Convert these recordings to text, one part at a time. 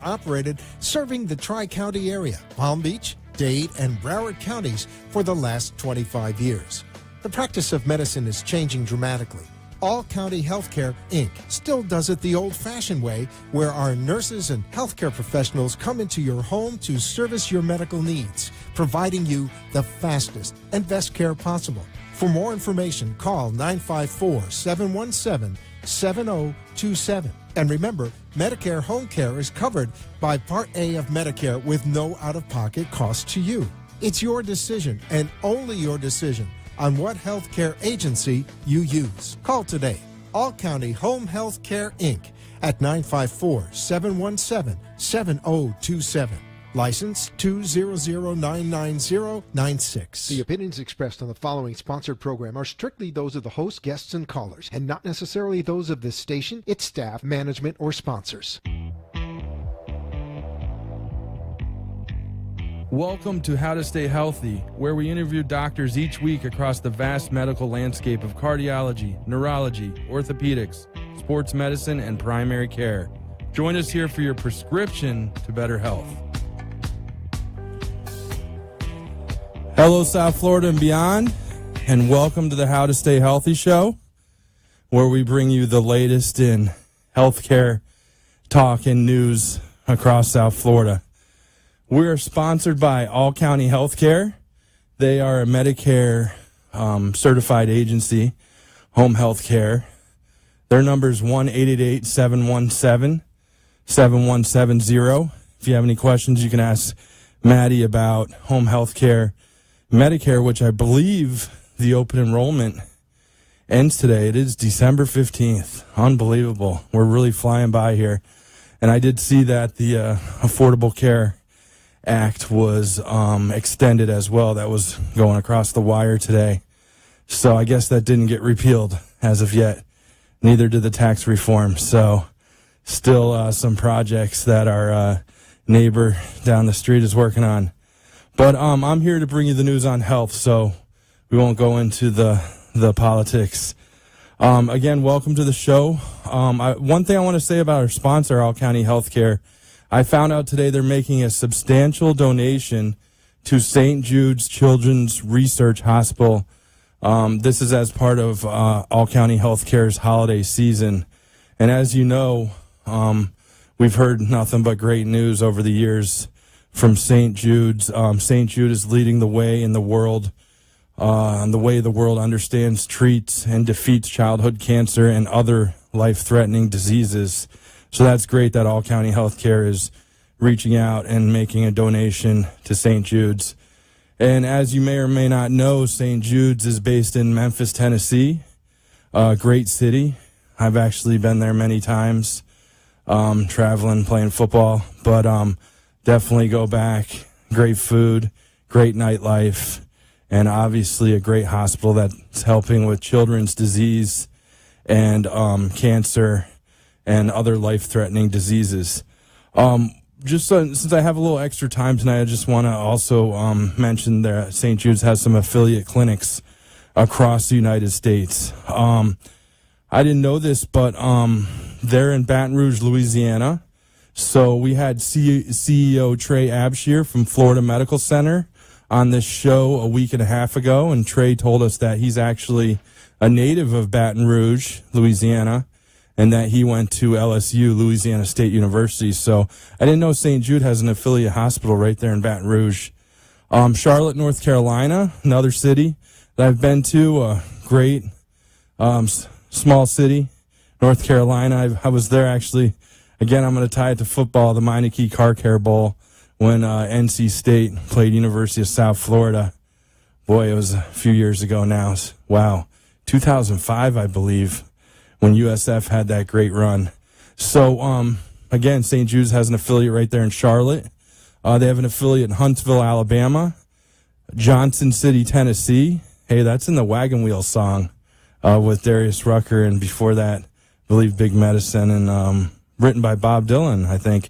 operated, serving the Tri-County area, Palm Beach, Dade, and Broward counties for the last 25 years. The practice of medicine is changing dramatically. All County Healthcare, Inc. still does it the old-fashioned way, where our nurses and healthcare professionals come into your home to service your medical needs, providing you the fastest and best care possible. For more information, call 954-717-7027. And remember, Medicare Home Care is covered by Part A of Medicare with no out-of-pocket cost to you. It's your decision, and only your decision, on what healthcare agency you use. Call today. All County Home Health Care, Inc. at 954-717-7027. License 200999096. The opinions expressed on the following sponsored program are strictly those of the host, guests, and callers, and not necessarily those of this station, its staff, management, or sponsors. Welcome to How to Stay Healthy, where we interview doctors each week across the vast medical landscape of cardiology, neurology, orthopedics, sports medicine, and primary care. Join us here for your prescription to better health. Hello, South Florida and beyond, and welcome to the How to Stay Healthy show, where we bring you the latest in healthcare talk and news across South Florida. We are sponsored by All County Healthcare. They are a Medicare certified agency, home health care. Their number is 1-888-717-7170. If you have any questions, you can ask Maddie about home health care, Medicare, which I believe the open enrollment ends today. It is December 15th. Unbelievable. We're really flying by here. And I did see that the Affordable Care Act was extended as well. That was going across the wire today. So I guess that didn't get repealed as of yet. Neither did the tax reform. So still some projects that our neighbor down the street is working on. But I'm here to bring you the news on health, so we won't go into the politics. Again, welcome to the show. One thing I want to say about our sponsor, All County Healthcare, I found out today they're making a substantial donation to St. Jude's Children's Research Hospital. This is as part of All County Healthcare's holiday season. And as you know, we've heard nothing but great news over the years from St. Jude's. St. Jude is leading the way in the world, on the way the world understands, treats, and defeats childhood cancer and other life-threatening diseases. So that's great that All County Healthcare is reaching out and making a donation to St. Jude's. And as you may or may not know, St. Jude's is based in Memphis, Tennessee, a great city. I've actually been there many times, traveling, playing football, but definitely go back. Great food, great nightlife, and obviously a great hospital that's helping with children's disease and cancer and other life-threatening diseases. Since I have a little extra time tonight, I just want to also mention that St. Jude's has some affiliate clinics across the United States. I didn't know this, but they're in Baton Rouge, Louisiana. So we had CEO Trey Abshir from Florida Medical Center on this show a week and a half ago, and Trey told us that he's actually a native of Baton Rouge, Louisiana, and that he went to LSU, Louisiana State University. So I didn't know St. Jude has an affiliate hospital right there in Baton Rouge. Charlotte, North Carolina, another city that I've been to, a great small city, North Carolina. I was there actually. Again, I'm going to tie it to football, the Meineke Car Care Bowl, when NC State played University of South Florida. Boy, it was a few years ago now. Wow. 2005, I believe, when USF had that great run. So, again, St. Jude's has an affiliate right there in Charlotte. They have an affiliate in Huntsville, Alabama, Johnson City, Tennessee. Hey, that's in the Wagon Wheel song with Darius Rucker, and before that, I believe Big Medicine, and written by Bob Dylan, I think.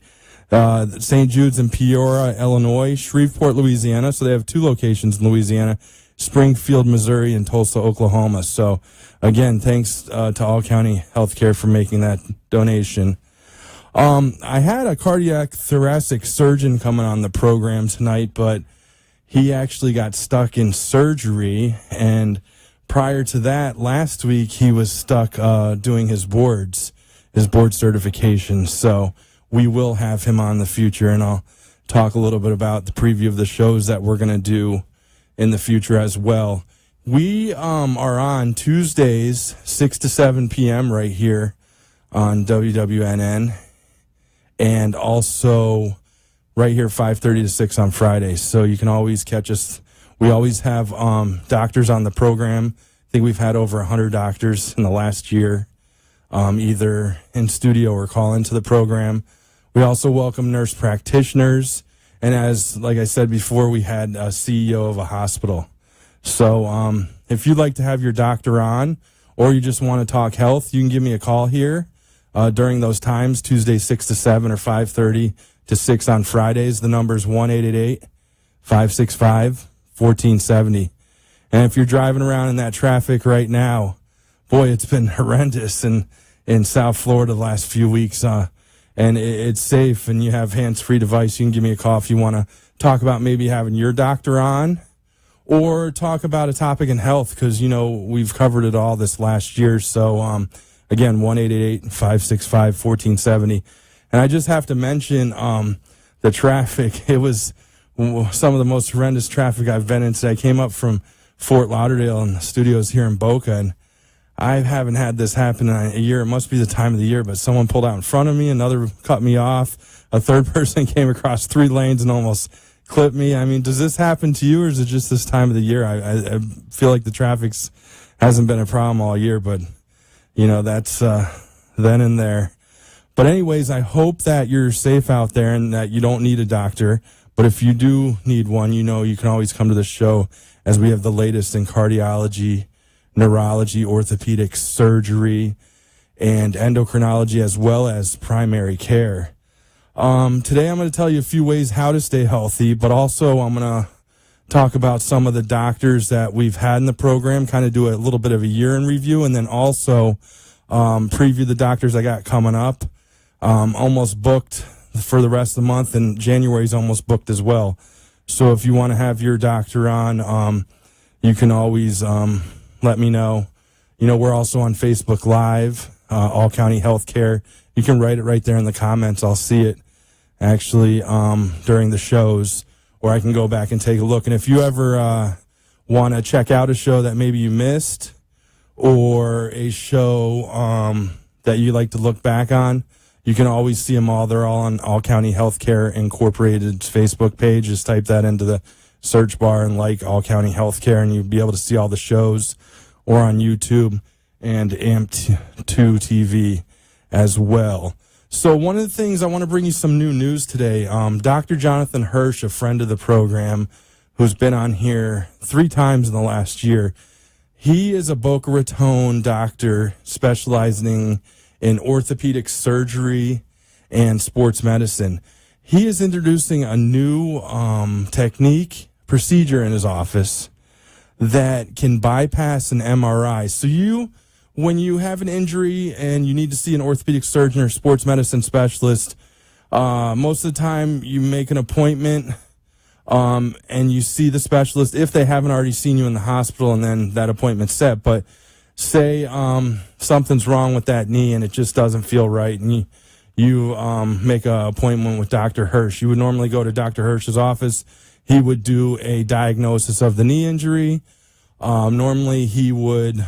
St. Jude's in Peoria, Illinois, Shreveport, Louisiana. So they have two locations in Louisiana, Springfield, Missouri, and Tulsa, Oklahoma. So, again, thanks to All County Healthcare for making that donation. I had a cardiac thoracic surgeon coming on the program tonight, but he actually got stuck in surgery, and prior to that, last week, he was stuck doing his board certification. So we will have him on in the future, and I'll talk a little bit about the preview of the shows that we're going to do in the future as well. We are on Tuesdays, 6 to 7 p.m. right here on WWNN, and also right here 5:30 to 6 on Fridays. So you can always catch us. We always have doctors on the program. I think we've had over 100 doctors in the last year, either in studio or call into the program. We also welcome nurse practitioners. And like I said before, we had a CEO of a hospital. So if you'd like to have your doctor on, or you just want to talk health, you can give me a call here during those times, Tuesday 6 to 7 or 5:30 to 6 on Fridays. The number is 1-888-565-1470. And if you're driving around in that traffic right now, boy, it's been horrendous in South Florida the last few weeks. And it's safe, and you have hands-free device. You can give me a call if you want to talk about maybe having your doctor on, or talk about a topic in health, because, we've covered it all this last year. So, again, 1-888-565-1470. And I just have to mention the traffic. It was some of the most horrendous traffic I've been in today. I came up from Fort Lauderdale and the studios here in Boca, and I haven't had this happen in a year. It must be the time of the year, but someone pulled out in front of me, another cut me off, a third person came across 3 lanes and almost clipped me. I mean, does this happen to you, or is it just this time of the year? I feel like the traffic hasn't been a problem all year, but, that's then and there. But anyways, I hope that you're safe out there and that you don't need a doctor. But if you do need one, you can always come to the show, as we have the latest in cardiology, neurology, orthopedic surgery, and endocrinology, as well as primary care. Today I'm going to tell you a few ways how to stay healthy, but also I'm going to talk about some of the doctors that we've had in the program, kind of do a little bit of a year in review, and then also preview the doctors I got coming up. Almost booked for the rest of the month, and January's almost booked as well. So if you want to have your doctor on, you can always let me know. We're also on Facebook Live, All County Healthcare. You can write it right there in the comments. I'll see it actually during the shows, or I can go back and take a look. And if you ever want to check out a show that maybe you missed, or a show that you like to look back on, you can always see them all. They're all on All County Healthcare Incorporated's Facebook page. Just type that into the search bar and like All County Healthcare, and you'll be able to see all the shows, or on YouTube and AMP2 TV as well. So one of the things, I want to bring you some new news today. Dr. Jonathan Hirsch, a friend of the program, who's been on here 3 times in the last year, he is a Boca Raton doctor specializing in orthopedic surgery and sports medicine. He is introducing a new procedure in his office that can bypass an MRI. So when you have an injury and you need to see an orthopedic surgeon or sports medicine specialist, most of the time you make an appointment and you see the specialist if they haven't already seen you in the hospital, and then that appointment's set. But say something's wrong with that knee and it just doesn't feel right, and you make an appointment with Dr. Hirsch. You would normally go to Dr. Hirsch's office. He would do a diagnosis of the knee injury. Normally he would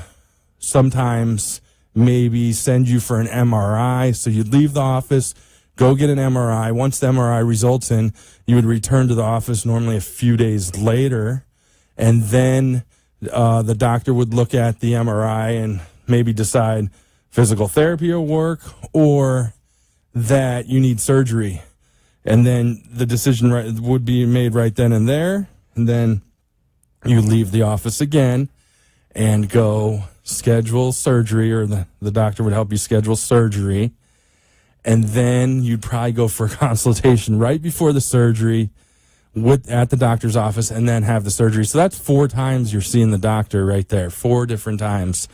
sometimes maybe send you for an MRI. So you'd leave the office, go get an MRI. Once the MRI results in, you would return to the office normally a few days later, and then the doctor would look at the MRI and maybe decide physical therapy will work, or that you need surgery. And then the decision would be made right then and there. And then you leave the office again and go schedule surgery, or the doctor would help you schedule surgery. And then you'd probably go for a consultation right before the surgery at the doctor's office, and then have the surgery. So that's 4 times you're seeing the doctor right there, 4 different times.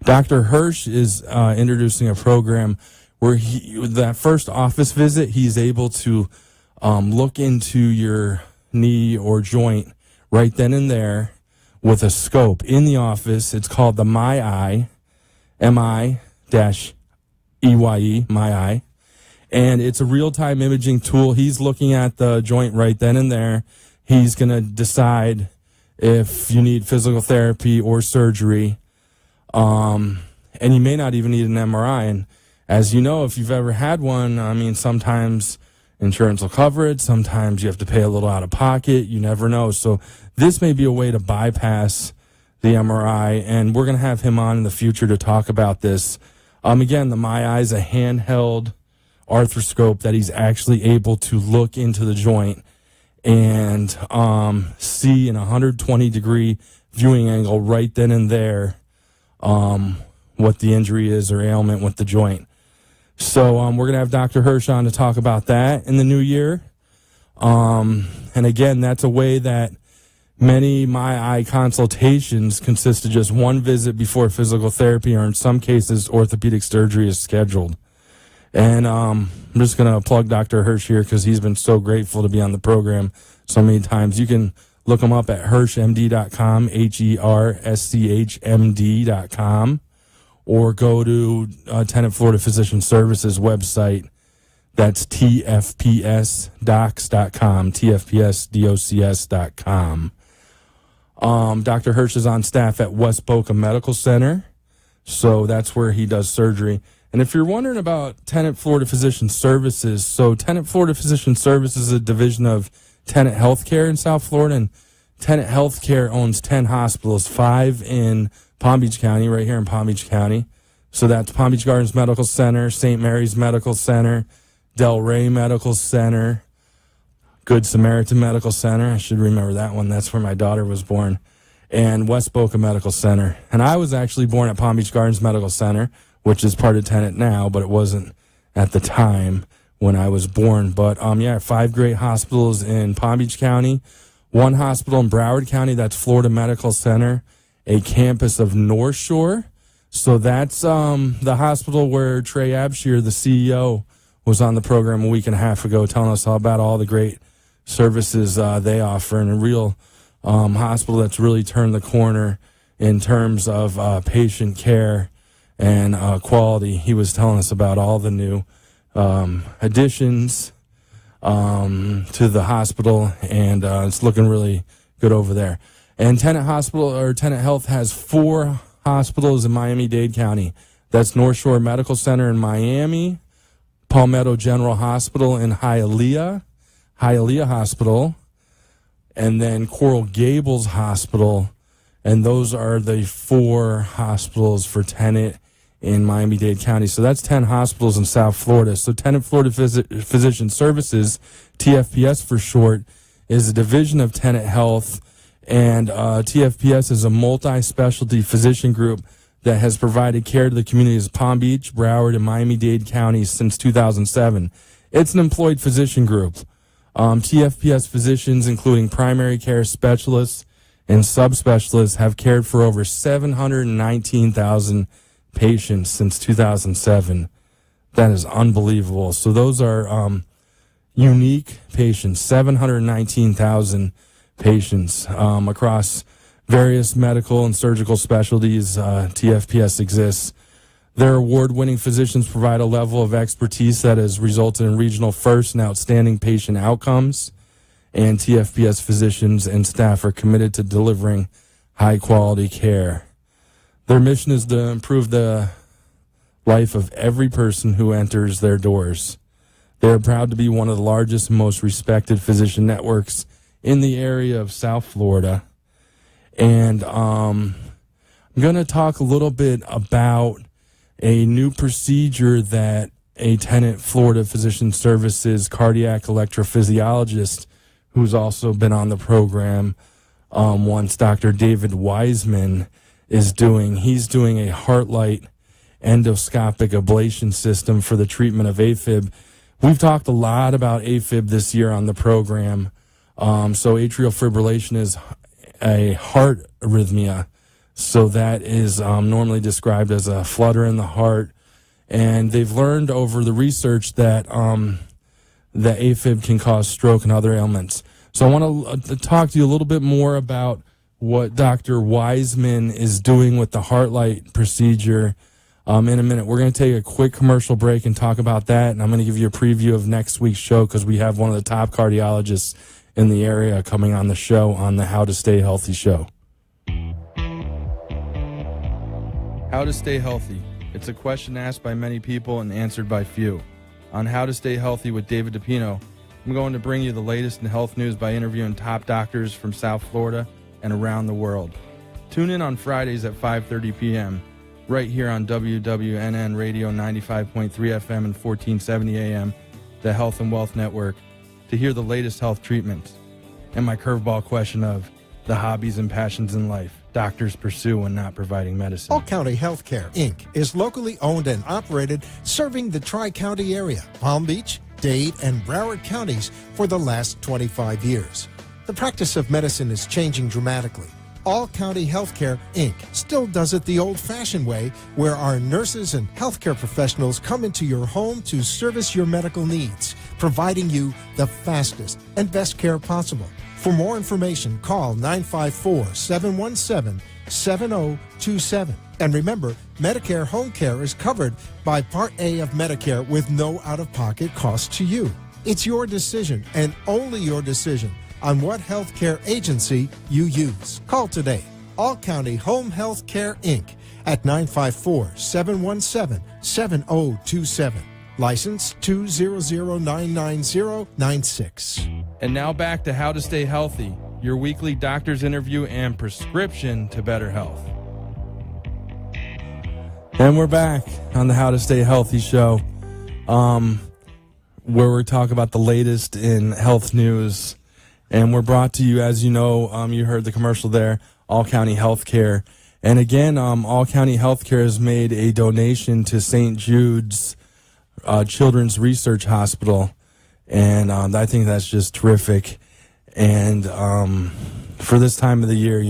Dr. Hirsch is introducing a program where that first office visit, he's able to look into your knee or joint right then and there with a scope in the office. It's called the MyEye, MI-EYE, MyEye. And it's a real-time imaging tool. He's looking at the joint right then and there. He's going to decide if you need physical therapy or surgery. And you may not even need an MRI. And as you know, if you've ever had one, I mean, sometimes insurance will cover it. Sometimes you have to pay a little out of pocket. You never know. So this may be a way to bypass the MRI. And we're going to have him on in the future to talk about this. Again, the MyEye is a handheld arthroscope that he's actually able to look into the joint and see in a 120-degree viewing angle right then and there what the injury is or ailment with the joint. So we're going to have Dr. Hirsch on to talk about that in the new year. And again, that's a way that many MyEye consultations consist of just one visit before physical therapy, or in some cases, orthopedic surgery is scheduled. And I'm just going to plug Dr. Hirsch here because he's been so grateful to be on the program so many times. You can look him up at HirschMD.com, HERSCHMD.com, or go to Tenet Florida Physician Services website. That's TFPSDocs.com, TFPSDocs.com. Dr. Hirsch is on staff at West Boca Medical Center, so that's where he does surgery. And if you're wondering about Tenet Florida Physician Services, so Tenet Florida Physician Services is a division of Tenet Healthcare in South Florida, and Tenet Healthcare owns 10 hospitals, 5 in Palm Beach County, right here in Palm Beach County. So that's Palm Beach Gardens Medical Center, St. Mary's Medical Center, Delray Medical Center, Good Samaritan Medical Center. I should remember that one. That's where my daughter was born. And West Boca Medical Center. And I was actually born at Palm Beach Gardens Medical Center, which is part of Tenet now, but it wasn't at the time when I was born. But, 5 great hospitals in Palm Beach County, 1 hospital in Broward County, that's Florida Medical Center, a campus of North Shore. So that's the hospital where Trey Abshire, the CEO, was on the program a week and a half ago telling us all about all the great services they offer, and a real hospital that's really turned the corner in terms of patient care and quality. He was telling us about all the new additions to the hospital, and it's looking really good over there. And Tenet Health has 4 hospitals in Miami-Dade County. That's North Shore Medical Center in Miami, Palmetto General Hospital in Hialeah Hospital, and then Coral Gables Hospital. And those are the 4 hospitals for Tenet in Miami-Dade County. So that's 10 hospitals in South Florida. So Tenet Florida Physician Services, TFPS for short, is a division of Tenet Health. And TFPS is a multi-specialty physician group that has provided care to the communities of Palm Beach, Broward, and Miami-Dade counties since 2007. It's an employed physician group. TFPS physicians, including primary care specialists and subspecialists, have cared for over 719,000 patients since 2007. That is unbelievable. So those are unique patients, 719,000 patients across various medical and surgical specialties. TFPS exists. Their award-winning physicians provide a level of expertise that has resulted in regional first and outstanding patient outcomes, and TFPS physicians and staff are committed to delivering high-quality care. Their mission is to improve the life of every person who enters their doors. They are proud to be one of the largest and most respected physician networks in the area of South Florida. And I'm going to talk a little bit about a new procedure that a Tenet Florida Physician Services cardiac electrophysiologist, who's also been on the program once, Dr. David Wiseman, is doing. He's doing a HeartLight endoscopic ablation system for the treatment of AFib. We've talked a lot about AFib this year on the program. So atrial fibrillation is a heart arrhythmia. So that is normally described as a flutter in the heart And they've learned over the research that that AFib can cause stroke and other ailments. So I want to talk to you a little bit more about what Dr. Wiseman is doing with the HeartLite procedure in a minute. We're going to take a quick commercial break and talk about that, and I'm going to give you a preview of next week's show because we have one of the top cardiologists in the area coming on the show on the How to Stay Healthy show. How to stay healthy. It's a question asked by many people and answered by few. On How to Stay Healthy with David DePino, I'm going to bring you the latest in health news by interviewing top doctors from South Florida and around the world. Tune in on Fridays at 5:30 p.m. right here on WWNN Radio 95.3 FM and 1470 AM, the Health and Wealth Network, to hear the latest health treatments. And my curveball question of the hobbies and passions in life doctors pursue when not providing medicine. All County Healthcare, Inc. is locally owned and operated, serving the Tri-County area, Palm Beach, Dade, and Broward counties for the last 25 years. The practice of medicine is changing dramatically. All County Healthcare, Inc. still does it the old-fashioned way, where our nurses and healthcare professionals come into your home to service your medical needs, providing you the fastest and best care possible. For more information, call 954-717-7027. And remember, Medicare Home Care is covered by Part A of Medicare with no out-of-pocket cost to you. It's your decision, and only your decision, on what healthcare agency you use. Call today. All County Home Health Care, Inc. at 954-717-7027. License 200999096. And now back to How to Stay Healthy, your weekly doctor's interview and prescription to better health. And we're back on the How to Stay Healthy show, where we're talking about the latest in health news. And we're brought to you, as you know, you heard the commercial there, All County Healthcare. And again, All County Healthcare has made a donation to St. Jude's Children's Research Hospital. And I think that's just terrific. And for this time of the year,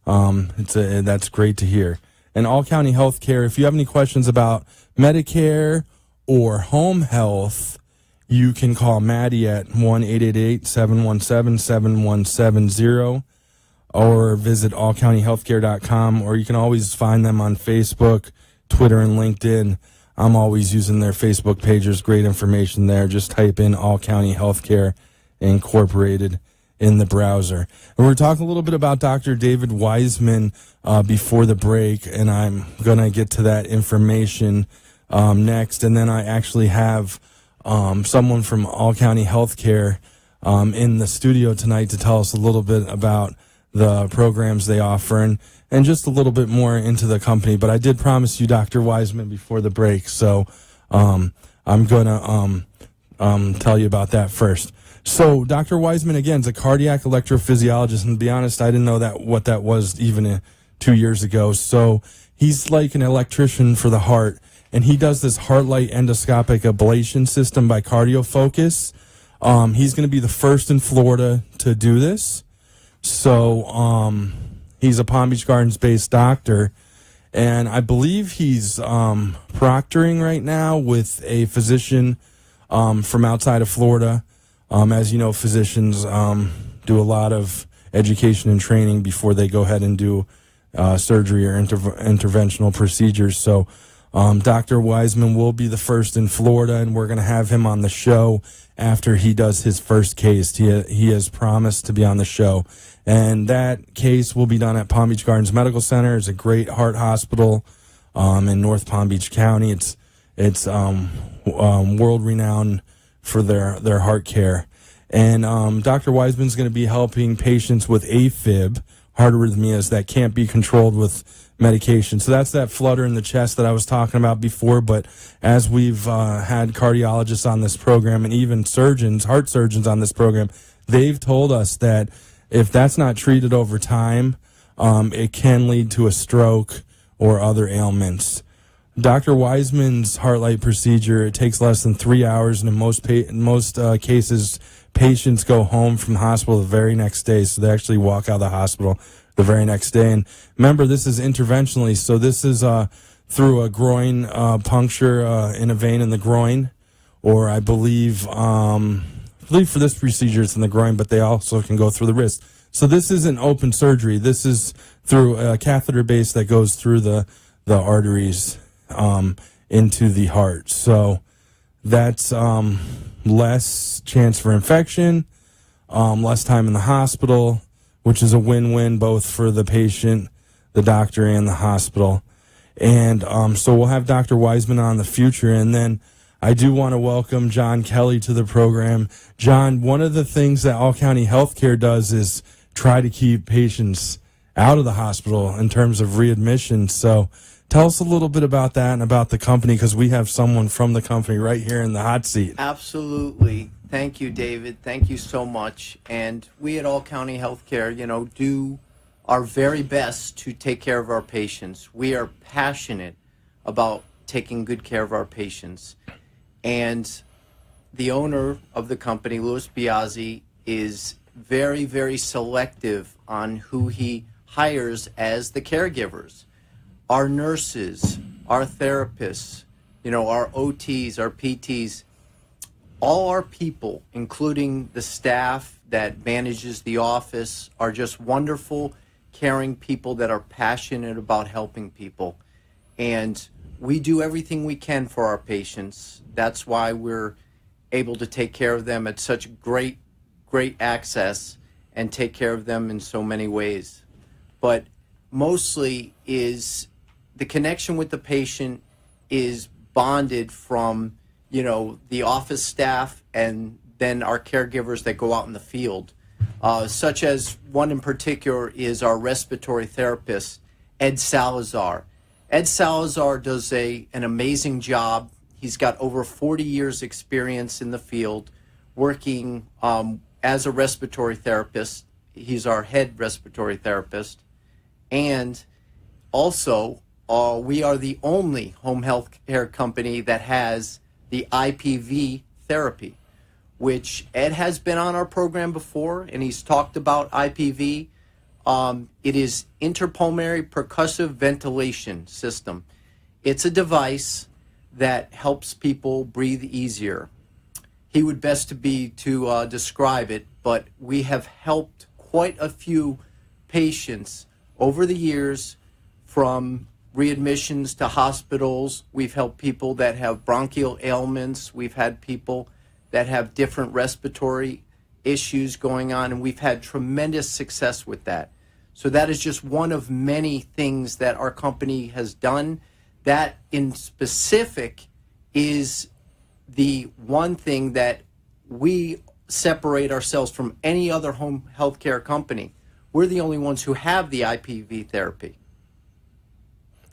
that's great to hear. And All County Healthcare, if you have any questions about Medicare or home health, you can call Maddie at 1-888-717-7170 or visit allcountyhealthcare.com, or you can always find them on Facebook, Twitter, and LinkedIn. I'm always using their Facebook page. There's great information there. Just type in All County Healthcare Incorporated in the browser. And we're talking a little bit about Dr. David Wiseman before the break, and I'm going to get to that information next. And then I actually have someone from All County Healthcare in the studio tonight to tell us a little bit about the programs they offer and just a little bit more into the company. But I did promise you Dr. Wiseman before the break, so I'm going to tell you about that first. So Dr. Wiseman, again, is a cardiac electrophysiologist, and to be honest, I didn't know what that was even 2 years ago. So he's like an electrician for the heart, and he does this HeartLite endoscopic ablation system by CardioFocus. He's going to be the first in Florida to do this. So he's a Palm Beach Gardens-based doctor, and I believe he's proctoring right now with a physician from outside of Florida. As you know, physicians do a lot of education and training before they go ahead and do surgery or interventional procedures. So Dr. Wiseman will be the first in Florida, and we're going to have him on the show after he does his first case. He has promised to be on the show, and that case will be done at Palm Beach Gardens Medical Center. It's a great heart hospital in North Palm Beach County. It's world-renowned for their heart care. And Dr. Wiseman's going to be helping patients with AFib, heart arrhythmias that can't be controlled with medication. So that's that flutter in the chest that I was talking about before. But as we've had cardiologists on this program and even surgeons, heart surgeons on this program, they've told us that if that's not treated over time, it can lead to a stroke or other ailments. Dr. Wiseman's HeartLite procedure, it takes less than 3 hours, and in most cases, patients go home from the hospital the very next day, so they actually walk out of the hospital the very next day. And remember, this is interventionally, so this is through a groin puncture in a vein in the groin, or I believe for this procedure it's in the groin, but they also can go through the wrist. So this isn't open surgery. This is through a catheter base that goes through the arteries into the heart. So that's less chance for infection, less time in the hospital, which is a win-win both for the patient, the doctor, and the hospital. And so we'll have Dr. Wiseman on in the future. And then I do want to welcome Jon Kelly to the program. John, one of the things that All County Healthcare does is try to keep patients out of the hospital in terms of readmission. So tell us a little bit about that and about the company, because we have someone from the company right here in the hot seat. Absolutely. Thank you, David. Thank you so much. And we at All County Healthcare, do our very best to take care of our patients. We are passionate about taking good care of our patients. And the owner of the company, Louis Biazzi, is very, very selective on who he hires as the caregivers. Our nurses, our therapists, our OTs, our PTs, all our people, including the staff that manages the office, are just wonderful, caring people that are passionate about helping people. And we do everything we can for our patients. That's why we're able to take care of them at such great access and take care of them in so many ways. But mostly is the connection with the patient is bonded from, the office staff and then our caregivers that go out in the field. Such as one in particular is our respiratory therapist, Ed Salazar. Ed Salazar does an amazing job. He's got over 40 years experience in the field working as a respiratory therapist. He's our head respiratory therapist. And also, we are the only home health care company that has the IPV therapy, which Ed has been on our program before, and he's talked about IPV. It is interpulmonary percussive ventilation system. It's a device that helps people breathe easier. He would best to describe it, but we have helped quite a few patients over the years, from readmissions to hospitals. We've helped people that have bronchial ailments. We've had people that have different respiratory issues going on, and we've had tremendous success with that. So that is just one of many things that our company has done. That in specific is the one thing that we separate ourselves from any other home healthcare company. We're the only ones who have the IPV therapy.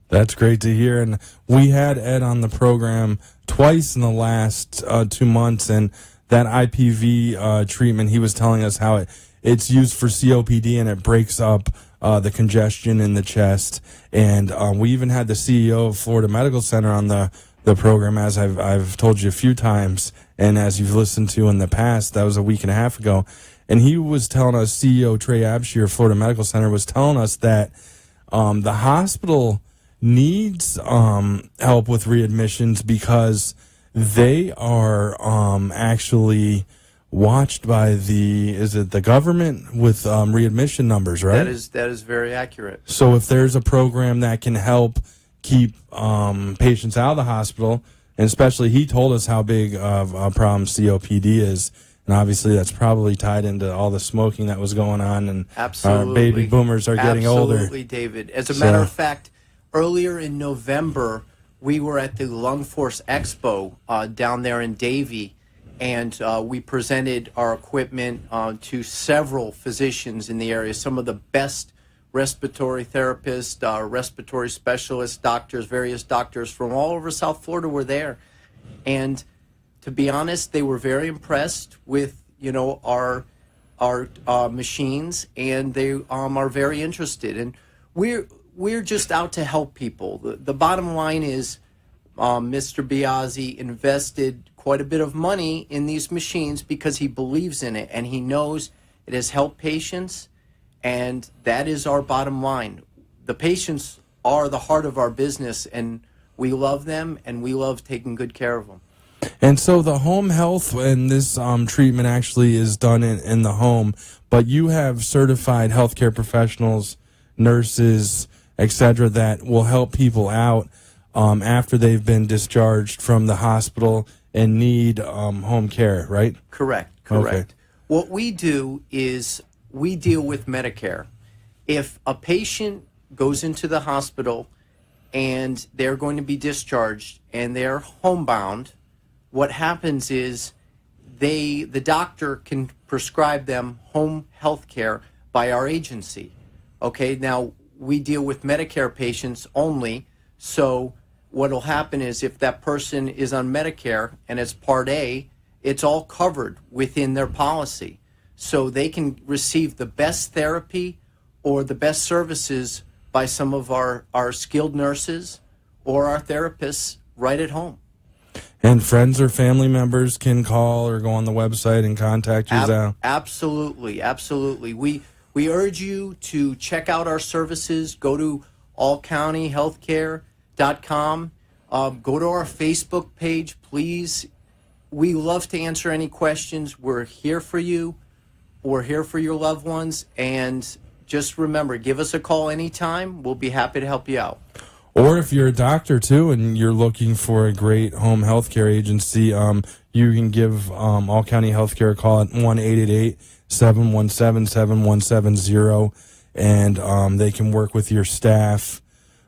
That's great to hear. And we had Ed on the program twice in the last 2 months, and that IPV treatment, he was telling us how it's used for COPD, and it breaks up the congestion in the chest. And we even had the CEO of Florida Medical Center on the program, as I've told you a few times, and as you've listened to in the past. That was a week and a half ago. And he was telling us, CEO Trey Abshire of Florida Medical Center was telling us that the hospital needs help with readmissions because they are actually watched by the government with readmission numbers, right? That is very accurate. So if there's a program that can help keep patients out of the hospital, and especially he told us how big of a problem COPD is, and obviously that's probably tied into all the smoking that was going on, and our baby boomers are getting older. Absolutely, David. As a matter of fact, earlier in November, we were at the Lung Force Expo down there in Davie, and we presented our equipment to several physicians in the area, some of the best respiratory therapists, respiratory specialists, doctors, various doctors from all over South Florida were there. And to be honest, they were very impressed with, our machines, and they are very interested. And we're just out to help people. The bottom line is Mr. Biazzi invested quite a bit of money in these machines because he believes in it, and he knows it has helped patients, and that is our bottom line. The patients are the heart of our business, and we love them, and we love taking good care of them. And so the home health and this treatment actually is done in the home, but you have certified healthcare professionals, nurses, etc., that will help people out after they've been discharged from the hospital and need home care, right? Correct. Okay. What we do is we deal with Medicare. If a patient goes into the hospital and they're going to be discharged and they're homebound, what happens is the doctor can prescribe them home health care by our agency. Okay, now we deal with Medicare patients only, so what will happen is if that person is on Medicare and it's Part A, it's all covered within their policy. So they can receive the best therapy or the best services by some of our skilled nurses or our therapists right at home. And friends or family members can call or go on the website and contact you. Absolutely. We urge you to check out our services. Go to allcountyhealthcare.com. Go to our Facebook page, please. We love to answer any questions. We're here for you. We're here for your loved ones. And just remember, give us a call anytime. We'll be happy to help you out. Or if you're a doctor, too, and you're looking for a great home health care agency, you can give All County Healthcare a call at 1-888-717-7170, and they can work with your staff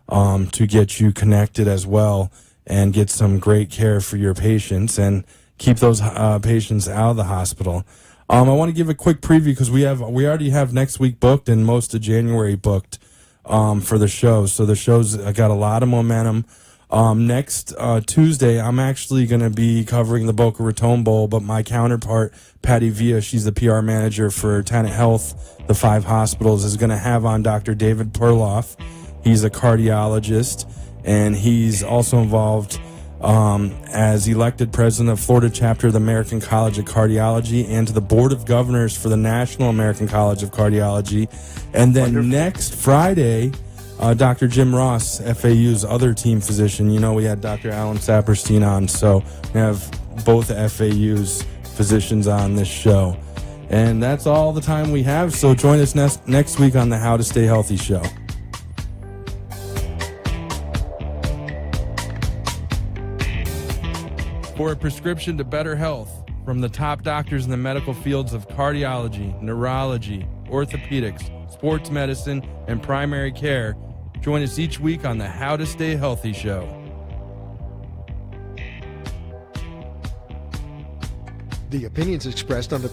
to get you connected as well and get some great care for your patients and keep those patients out of the hospital. I want to give a quick preview because we already have next week booked and most of January booked for the show. So the show's got a lot of momentum. Next Tuesday, I'm actually going to be covering the Boca Raton Bowl, but my counterpart, Patty Villa, she's the PR manager for Tenet Health, the 5 hospitals, is going to have on Dr. David Perloff. He's a cardiologist, and he's also involved as elected president of Florida chapter of the American College of Cardiology and to the Board of Governors for the National American College of Cardiology. And then Wonderful. Next Friday, Dr. Jim Ross, FAU's other team physician. You know, we had Dr. Alan Saperstein on, so we have both FAU's physicians on this show. And that's all the time we have, so join us next week on the How to Stay Healthy show. For a prescription to better health from the top doctors in the medical fields of cardiology, neurology, orthopedics, sports medicine, and primary care, join us each week on the How to Stay Healthy show. The opinions expressed on the